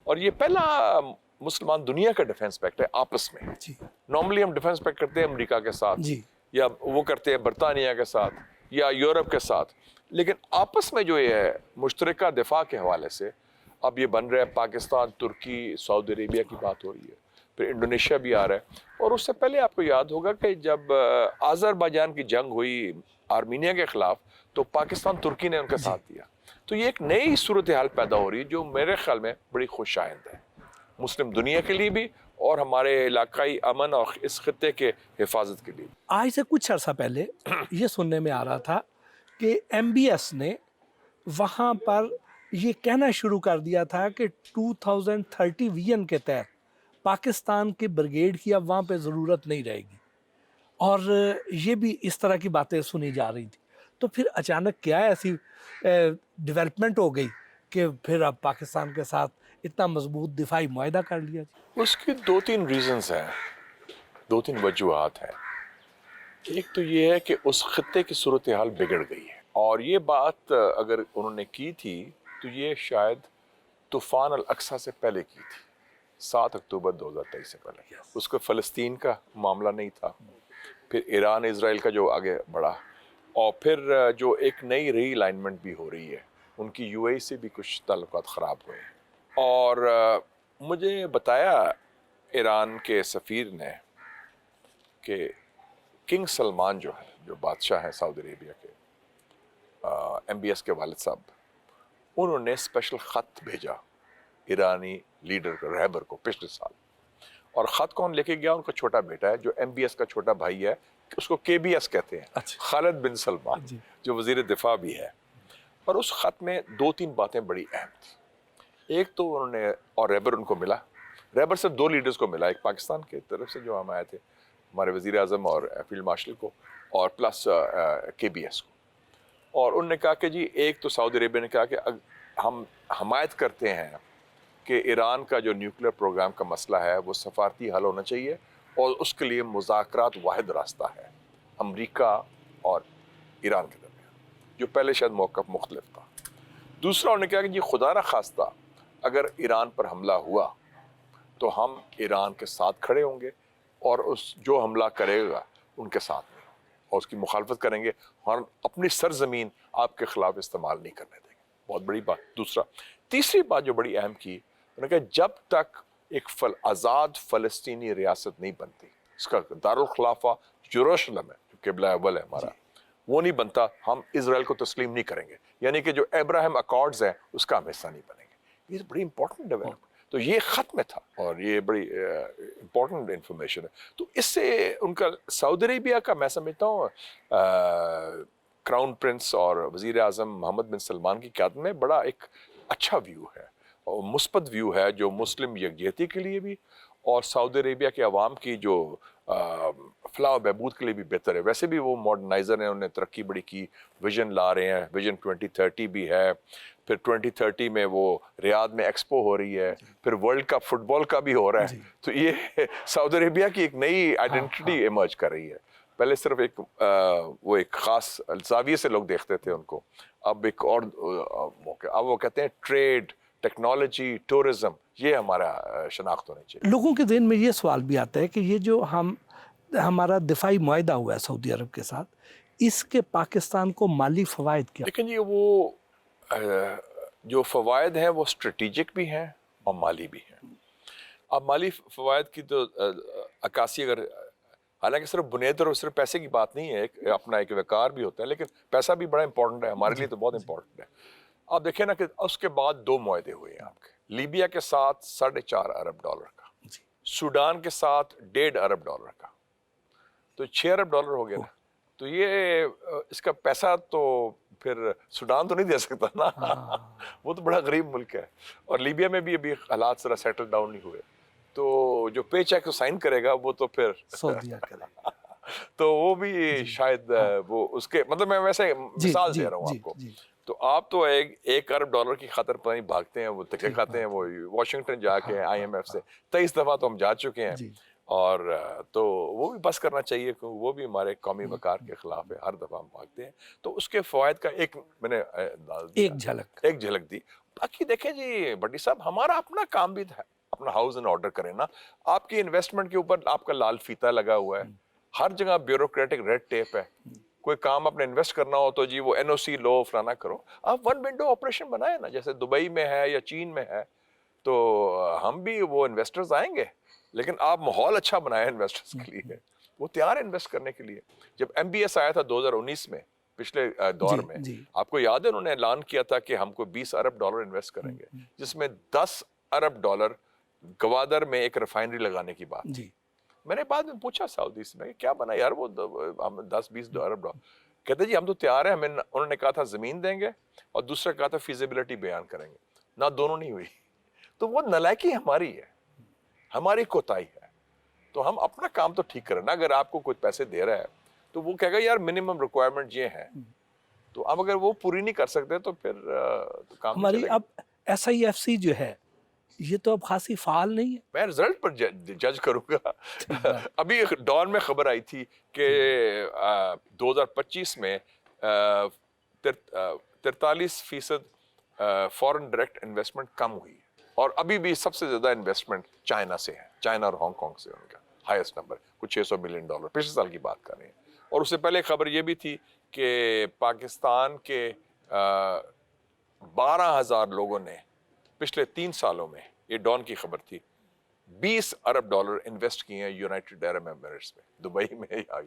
اور یہ پہلا مسلمان دنیا کا ڈیفنس پیکٹ ہے آپس میں. نارملی ہم ڈیفنس پیکٹ کرتے ہیں امریکہ کے ساتھ یا وہ کرتے ہیں برطانیہ کے ساتھ یا یورپ کے ساتھ, لیکن آپس میں جو یہ ہے مشترکہ دفاع کے حوالے سے اب یہ بن رہا ہے. پاکستان, ترکی, سعودی عربیہ کی بات ہو رہی ہے, پھر انڈونیشیا بھی آ رہا ہے. اور اس سے پہلے آپ کو یاد ہوگا کہ جب آذربائیجان کی جنگ ہوئی آرمینیا کے خلاف تو پاکستان ترکی نے ان کا ساتھ دیا. تو یہ ایک نئی صورتحال پیدا ہو رہی ہے جو میرے خیال میں بڑی خوش آئند ہے مسلم دنیا کے لیے بھی اور ہمارے علاقائی امن اور اس خطے کے حفاظت کے لیے. آج سے کچھ عرصہ پہلے یہ سننے میں آ رہا تھا کہ ایم بی ایس نے وہاں پر یہ کہنا شروع کر دیا تھا کہ 2030 ویژن کے تحت پاکستان کے بریگیڈ کی اب وہاں پہ ضرورت نہیں رہے گی, اور یہ بھی اس طرح کی باتیں سنی جا رہی تھی. تو پھر اچانک کیا ایسی ڈیولپمنٹ ہو گئی کہ پھر اب پاکستان کے ساتھ اتنا مضبوط دفاعی معاہدہ کر لیا؟ اس کی 2-3 ریزنز ہیں, 2-3 وجوہات ہیں. ایک تو یہ ہے کہ اس خطے کی صورتحال بگڑ گئی ہے, اور یہ بات اگر انہوں نے کی تھی تو یہ شاید طوفان الاقصی سے پہلے کی تھی, 7 اکتوبر 2023 سے پہلے. اس کو فلسطین کا معاملہ نہیں تھا, پھر ایران اسرائیل کا جو آگے بڑھا, اور پھر جو ایک نئی ری الائنمنٹ بھی ہو رہی ہے, ان کی یو اے سے بھی کچھ تعلقات خراب ہوئے. اور مجھے بتایا ایران کے سفیر نے کہ کنگ سلمان جو ہے, جو بادشاہ ہیں سعودی عربیہ کے, ایم بی ایس کے والد صاحب, انہوں نے اسپیشل خط بھیجا ایرانی لیڈر کو, رہبر کو, پچھلے سال. اور خط کون لے کے گیا؟ ان کا چھوٹا بیٹا ہے جو ایم بی ایس کا چھوٹا بھائی ہے, اس کو کے بی ایس کہتے ہیں, خالد بن سلمان, جو وزیر دفاع بھی ہے. اور اس خط میں 2-3 باتیں بڑی اہم تھیں. ایک تو انہوں نے, اور ریبر ان کو ملا, ریبر سے 2 لیڈرز کو ملا, ایک پاکستان کی طرف سے جو ہم آئے تھے, ہمارے وزیر اعظم اور فیلڈ مارشل کو, اور پلس کے بی ایس کو. اور انہوں نے کہا کہ جی ایک تو سعودی عربیہ نے کہا کہ ہم حمایت کرتے ہیں کہ ایران کا جو نیوکلیر پروگرام کا مسئلہ ہے وہ سفارتی حل ہونا چاہیے, اور اس کے لیے مذاکرات واحد راستہ ہے امریکہ اور ایران کے درمیان, جو پہلے شاید موقف مختلف تھا. دوسرا انہوں نے کہا کہ جی خدا نہ خواستہ اگر ایران پر حملہ ہوا تو ہم ایران کے ساتھ کھڑے ہوں گے, اور اس جو حملہ کرے گا ان کے ساتھ نہیں, اور اس کی مخالفت کریں گے, اور اپنی سرزمین آپ کے خلاف استعمال نہیں کرنے دیں گے. بہت بڑی بات. دوسرا, تیسری بات جو بڑی اہم کی, انہوں نے کہا جب تک ایک آزاد فلسطینی ریاست نہیں بنتی, اس کا دارالخلافہ یروشلم ہے جو قبلہ اول ہے ہمارا, وہ نہیں بنتا, ہم اسرائیل کو تسلیم نہیں کریں گے. یعنی کہ جو ابراہیم اکارڈز ہیں اس کا ہم حصہ نہیں بنیں گے. یہ بڑی امپورٹنٹ ڈیولپمنٹ. تو یہ خط میں تھا, اور یہ بڑی امپورٹنٹ انفارمیشن ہے. تو اس سے ان کا سعودی عربیہ کا, میں سمجھتا ہوں کراؤن پرنس اور وزیر اعظم محمد بن سلمان کی قیادت میں بڑا ایک اچھا ویو ہے, اور مثبت ویو ہے, جو مسلم یکجہتی کے لیے بھی اور سعودی عربیہ کے عوام کی جو فلاح و بہبود کے لیے بھی بہتر ہے. ویسے بھی وہ ماڈرنائزر ہیں, انہوں نے ترقی بڑی کی, ویژن لا رہے ہیں, ویژن 2030 بھی ہے, پھر 2030 میں وہ ریاض میں ایکسپو ہو رہی ہے, پھر ورلڈ کپ فٹ بال کا بھی ہو رہا ہے. تو یہ سعودی عربیہ کی ایک نئی آئیڈینٹی ایمرج کر رہی ہے. پہلے صرف ایک وہ ایک خاص زاویے سے لوگ دیکھتے تھے ان کو, اب ایک اور موقع, اب وہ کہتے ہیں ٹریڈ, ٹیکنالوجی, ٹورزم, یہ ہمارا شناخت ہونی چاہیے. لوگوں کے ذہن میں یہ سوال بھی آتا ہے کہ یہ جو ہمارا دفاعی معاہدہ ہوا ہے سعودی عرب کے ساتھ, اس کے پاکستان کو مالی فوائد کیا؟ لیکن یہ وہ جو فوائد ہیں وہ اسٹریٹجک بھی ہیں اور مالی بھی ہیں. اب مالی فوائد کی تو عکاسی اگر, حالانکہ صرف بنیاد اور صرف پیسے کی بات نہیں ہے, اپنا ایک وقار بھی ہوتا ہے, لیکن پیسہ بھی بڑا امپورٹنٹ ہے ہمارے لیے, تو بہت امپورٹنٹ ہے. آپ دیکھیں نا کہ اس کے بعد 2 معاہدے ہوئے ہیں آپ کے, لیبیا کے ساتھ $4.5 ارب کا, سوڈان کے ساتھ $1.5 ارب کا, تو $6 ارب ہو گیا نا. تو یہ اس کا پیسہ تو پھر سوڈان تو نہیں دے سکتا نا, وہ تو بڑا غریب ملک ہے, اور لیبیا میں بھی ابھی حالات ذرا سیٹل ڈاؤن نہیں ہوئے, تو جو پے چیک سائن کرے گا وہ تو پھر سعودیہ کرے گا. تو وہ بھی شاید وہ اس کے, مطلب میں ویسے مثال دے رہا ہوں آپ کو. تو آپ تو $1 ارب کی خاطر پر نہیں بھاگتے ہیں, وہ تکے کھاتے ہیں, وہ واشنگٹن جا کے IMF سے 23 دفعہ تو ہم جا چکے ہیں, اور تو وہ بھی بس کرنا چاہیے, کیونکہ وہ بھی ہمارے قومی وقار کے خلاف ہے, ہر دفعہ ہم بھاگتے ہیں. تو اس کے فوائد کا ایک میں نے ایک جھلک دی. باقی دیکھیں جی بھٹی صاحب ہمارا اپنا کام بھی تھا, اپنا ہاؤس ان آرڈر کریں نا. آپ کی انویسٹمنٹ کے اوپر آپ کا لال فیتا لگا ہوا ہے, ہر جگہ بیوروکریٹک ریڈ ٹیپ ہے. کوئی کام اپنے انویسٹ کرنا ہو تو جی وہ این او سی لو فلانا کرو. آپ ون ونڈو آپریشن بنائیں نا, جیسے دبئی میں ہے یا چین میں ہے, تو ہم بھی وہ انویسٹرز آئیں گے, لیکن آپ ماحول اچھا بنائیں انویسٹرز کے لیے, وہ تیار ہے انویسٹ کرنے کے لیے. جب ایم بی ایس آیا تھا 2019 میں, پچھلے دور میں, آپ کو یاد ہے انہوں نے اعلان کیا تھا کہ ہم کو $20 ارب انویسٹ کریں گے, جس میں $10 ارب گوادر میں ایک ریفائنری لگانے کی بات. میں نے بعد میں پوچھا سعودی سے, میں کیا بنا یار وہ 10-20 ارب ڈالر, کہتے جی ہم تو تیار ہیں, ہمیں انہوں نے کہا تھا زمین دیں گے, اور دوسرا کہا تھا فیزیبلٹی بیان کریں گے, نہ دونوں نہیں ہوئی. تو وہ نالائکی ہماری ہے, ہماری کوتاہی ہے. تو ہم اپنا کام تو ٹھیک کریں نا. اگر آپ کو کوئی پیسے دے رہا ہے تو وہ کہے گا یار منیمم ریکوائرمنٹ یہ ہے, تو اب اگر وہ پوری نہیں کر سکتے تو پھر کام نہیں ہماری چلے گا. اب ایس آئی ایف سی جو ہے یہ تو اب خاصی فعال نہیں ہے. میں رزلٹ پر جج کروں گا. ابھی ڈان میں خبر آئی تھی کہ 2025 میں 43% فورن ڈائریکٹ انویسٹمنٹ کم ہوئی ہے, اور ابھی بھی سب سے زیادہ انویسٹمنٹ چائنا سے ہے, چائنا اور ہانگ کانگ سے ان کا ہائیسٹ نمبر, کچھ $600 بلین, پچھلے سال کی بات کر رہے ہیں. اور اس سے پہلے خبر یہ بھی تھی کہ پاکستان کے 12,000 لوگوں نے پچھلے 3 سالوں میں, یہ ڈان کی خبر تھی, $20 ارب انویسٹ کیے ہیں یونائٹڈ عرب ایمریٹس میں, دبئی میں یا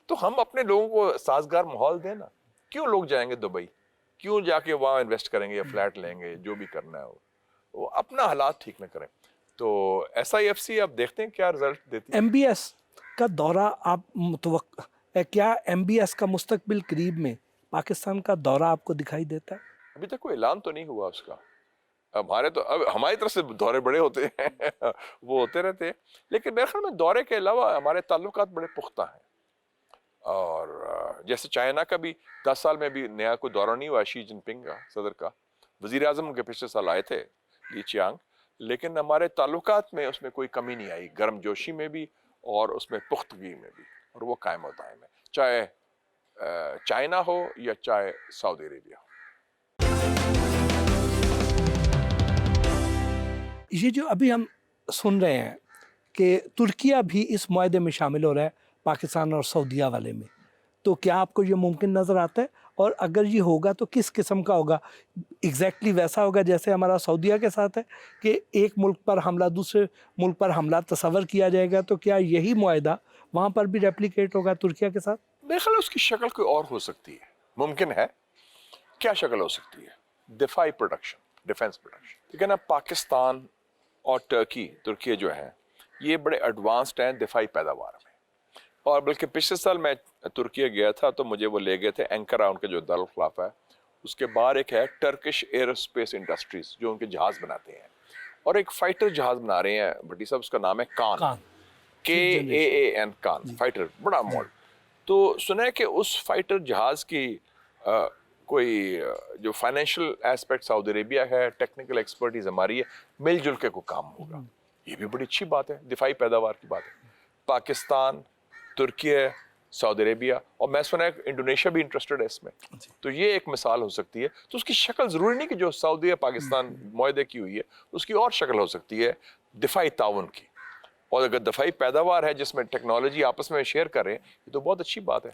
تو ہم اپنے لوگوں کو سازگار ماحول دیں نا. کیوں لوگ جائیں گے دبئی, کیوں جا کے وہاں انویسٹ کریں گے یا فلیٹ لیں گے, جو بھی کرنا ہے وہ اپنا حالات ٹھیک نہ کریں. تو ایس آئی ایف سی آپ دیکھتے ہیں کیا رزلٹ دیتی ہے. ایم بی ایس کا دورہ آپ متوقع, کیا ایم بی ایس کا مستقبل قریب میں پاکستان کا دورہ آپ کو دکھائی دیتا ہے؟ ابھی تک کوئی اعلان تو نہیں ہوا اس کا. ہمارے تو اب ہماری طرف سے دورے بڑے ہوتے ہیں, وہ ہوتے رہتے ہیں, لیکن میرے خیال میں دورے کے علاوہ ہمارے تعلقات بڑے پختہ ہیں. اور جیسے چائنا کا بھی 10 سال میں بھی نیا کوئی دورہ نہیں ہوا, شی جن پنگ کا, صدر کا. وزیر اعظم کے پچھلے سال آئے تھے لی چیانگ, لیکن ہمارے تعلقات میں اس میں کوئی کمی نہیں آئی, گرم جوشی میں بھی اور اس میں پختگی میں بھی, اور وہ قائم و دائم ہے, چاہے چائنا ہو یا چاہے سعودی عربیہ ہو. یہ جو ابھی ہم سن رہے ہیں کہ ترکیہ بھی اس معاہدے میں شامل ہو رہا ہے پاکستان اور سعودیہ والے میں, تو کیا آپ کو یہ ممکن نظر آتا ہے؟ اور اگر یہ ہوگا تو کس قسم کا ہوگا؟ ایگزیکٹلی ویسا ہوگا جیسے ہمارا سعودیہ کے ساتھ ہے کہ ایک ملک پر حملہ دوسرے ملک پر حملہ تصور کیا جائے گا, تو کیا یہی معاہدہ وہاں پر بھی ریپلیکیٹ ہوگا ترکیہ کے ساتھ؟ میرے خیال اس کی شکل کوئی اور ہو سکتی ہے, ممکن ہے. کیا شکل ہو سکتی ہے؟ دفاعی پروڈکشن, ڈیفنس پروڈکشن. لیکن اب پاکستان اور ترکیہ جو ہیں یہ بڑے ایڈوانسڈ ہیں دفاعی پیداوار میں. اور بلکہ پچھلے سال میں ترکیہ گیا تھا تو مجھے وہ لے گئے تھے اینکرا, ان کے جو دارالخلافہ ہے, اس کے باہر ایک ہے ٹرکش ایروسپیس انڈسٹریز, جو ان کے جہاز بناتے ہیں, اور ایک فائٹر جہاز بنا رہے ہیں بھٹی صاحب, اس کا نام ہے کان, KAAN, کان فائٹر, بڑا ماڈل. تو سنا ہے کہ اس فائٹر جہاز کی کوئی جو فائنینشیل ایسپیکٹ سعودی عربیہ ہے, ٹیکنیکل ایکسپرٹیز ہماری ہے, مل جل کے کوئی کام ہوگا. یہ بھی بڑی اچھی بات ہے, دفاعی پیداوار کی بات ہے. پاکستان, ترکیہ, سعودی عربیہ, اور میں سنا ہے انڈونیشیا بھی انٹرسٹڈ ہے اس میں. تو یہ ایک مثال ہو سکتی ہے. تو اس کی شکل ضروری نہیں کہ جو سعودی پاکستان معاہدے کی ہوئی ہے, اس کی اور شکل ہو سکتی ہے دفاعی تعاون کی. اور اگر دفاعی پیداوار ہے جس میں ٹیکنالوجی آپس میں شیئر کریں, یہ تو بہت اچھی بات ہے.